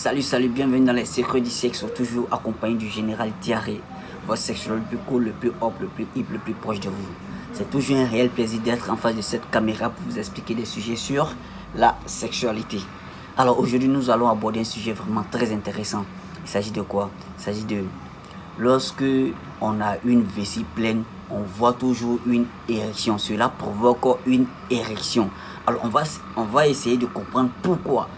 Salut, bienvenue dans les secrets du sexe, toujours accompagné du général Diarrhée, votre sexuel le plus cool, le plus hop, le plus hip, le plus proche de vous. C'est toujours un réel plaisir d'être en face de cette caméra pour vous expliquer des sujets sur la sexualité. Alors aujourd'hui, nous allons aborder un sujet vraiment très intéressant. Il s'agit de quoi? Il s'agit de lorsque on a une vessie pleine, on voit toujours une érection. Cela provoque une érection. Alors on va essayer de comprendre pourquoi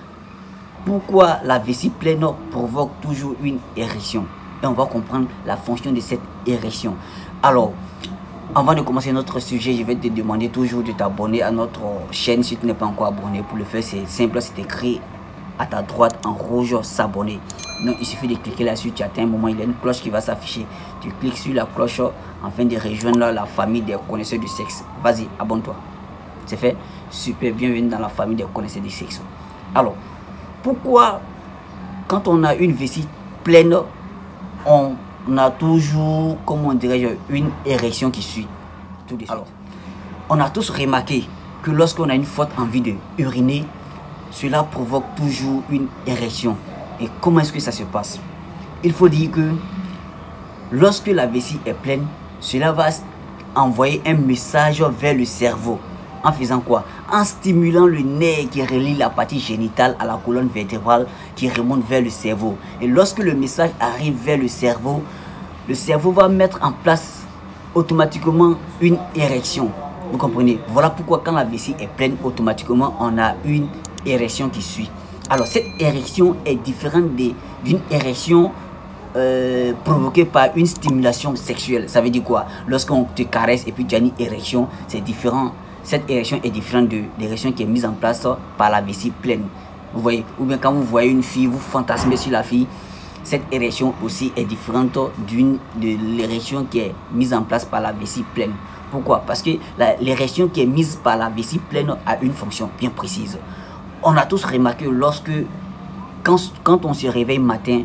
la vessie pleine provoque toujours une érection. Et on va comprendre la fonction de cette érection. Alors, avant de commencer notre sujet, je vais te demander toujours de t'abonner à notre chaîne si tu n'es pas encore abonné. Pour le faire, c'est simple, c'est écrit à ta droite en rouge, s'abonner. Donc il suffit de cliquer là-dessus, tu atteins un moment, il y a une cloche qui va s'afficher. Tu cliques sur la cloche afin de rejoindre la famille des connaisseurs du sexe. Vas-y, abonne-toi. C'est fait? Super, bienvenue dans la famille des connaisseurs du sexe. Alors, pourquoi quand on a une vessie pleine, on a toujours, comment dirais-je, une érection qui suit tout de suite? Alors, on a tous remarqué que lorsqu'on a une forte envie de uriner, cela provoque toujours une érection. Et comment est-ce que ça se passe? Il faut dire que lorsque la vessie est pleine, cela va envoyer un message vers le cerveau. En faisant quoi? En stimulant le nerf qui relie la partie génitale à la colonne vertébrale qui remonte vers le cerveau. Et lorsque le message arrive vers le cerveau va mettre en place automatiquement une érection. Vous comprenez? Voilà pourquoi quand la vessie est pleine, automatiquement on a une érection qui suit. Alors cette érection est différente d'une érection provoquée par une stimulation sexuelle. Ça veut dire quoi? Lorsqu'on te caresse et puis tu as une érection, c'est différent. Cette érection est différente de l'érection qui est mise en place par la vessie pleine. Vous voyez? Ou bien quand vous voyez une fille, vous fantasmez sur la fille. Cette érection aussi est différente de l'érection qui est mise en place par la vessie pleine. Pourquoi? Parce que l'érection qui est mise par la vessie pleine a une fonction bien précise. On a tous remarqué quand on se réveille matin,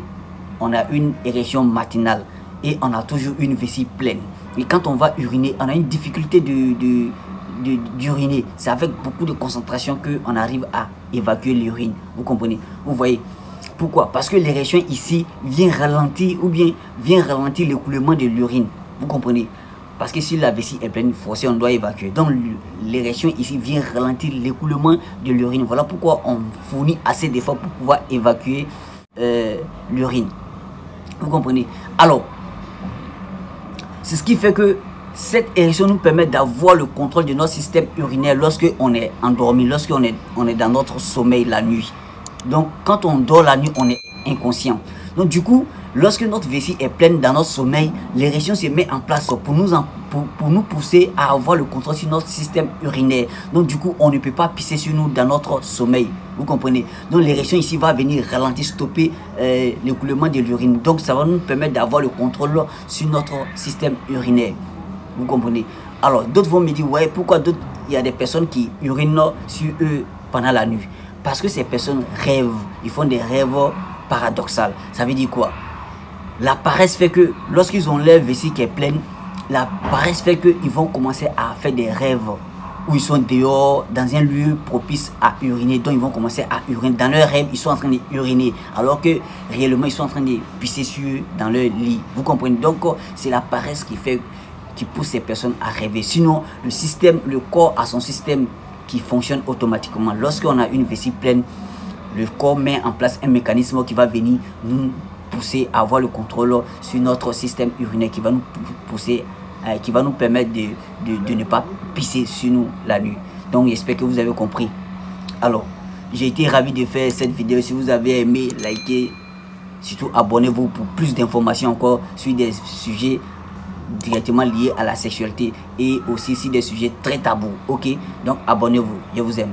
on a une érection matinale et on a toujours une vessie pleine. Et quand on va uriner, on a une difficulté d'uriner. C'est avec beaucoup de concentration qu'on arrive à évacuer l'urine. Vous comprenez? Vous voyez? Pourquoi? Parce que l'érection ici vient ralentir l'écoulement de l'urine. Vous comprenez? Parce que si la vessie est pleine, forcément on doit évacuer. Donc l'érection ici vient ralentir l'écoulement de l'urine. Voilà pourquoi on fournit assez d'efforts pour pouvoir évacuer l'urine. Vous comprenez? Alors, c'est ce qui fait que cette érection nous permet d'avoir le contrôle de notre système urinaire lorsque on est endormi, lorsque on est dans notre sommeil la nuit. Donc quand on dort la nuit, on est inconscient. Donc du coup, lorsque notre vessie est pleine dans notre sommeil, l'érection se met en place pour nous pousser à avoir le contrôle sur notre système urinaire. Donc du coup, on ne peut pas pisser sur nous dans notre sommeil. Vous comprenez? Donc l'érection ici va venir ralentir, stopper l'écoulement de l'urine. Donc ça va nous permettre d'avoir le contrôle sur notre système urinaire. Vous comprenez? Alors d'autres vont me dire, ouais, pourquoi il y a des personnes qui urinent sur eux pendant la nuit? Parce que ces personnes rêvent, ils font des rêves paradoxaux. Ça veut dire quoi? La paresse fait que lorsqu'ils ont leur vessie qui est pleine, la paresse fait qu'ils vont commencer à faire des rêves où ils sont dehors dans un lieu propice à uriner. Donc ils vont commencer à uriner. Dans leurs rêves, ils sont en train d'uriner alors que réellement ils sont en train de pisser sur eux dans leur lit. Vous comprenez? Donc c'est la paresse qui pousse ces personnes à rêver. Sinon, le corps a son système qui fonctionne automatiquement. Lorsqu'on a une vessie pleine, le corps met en place un mécanisme qui va venir nous pousser à avoir le contrôle sur notre système urinaire, qui va nous pousser, qui va nous permettre de ne pas pisser sur nous la nuit. Donc j'espère que vous avez compris. Alors, j'ai été ravi de faire cette vidéo. Si vous avez aimé, likez, surtout abonnez-vous pour plus d'informations encore sur des sujets directement liés à la sexualité et aussi sur des sujets très tabous. Ok, donc abonnez-vous, je vous aime.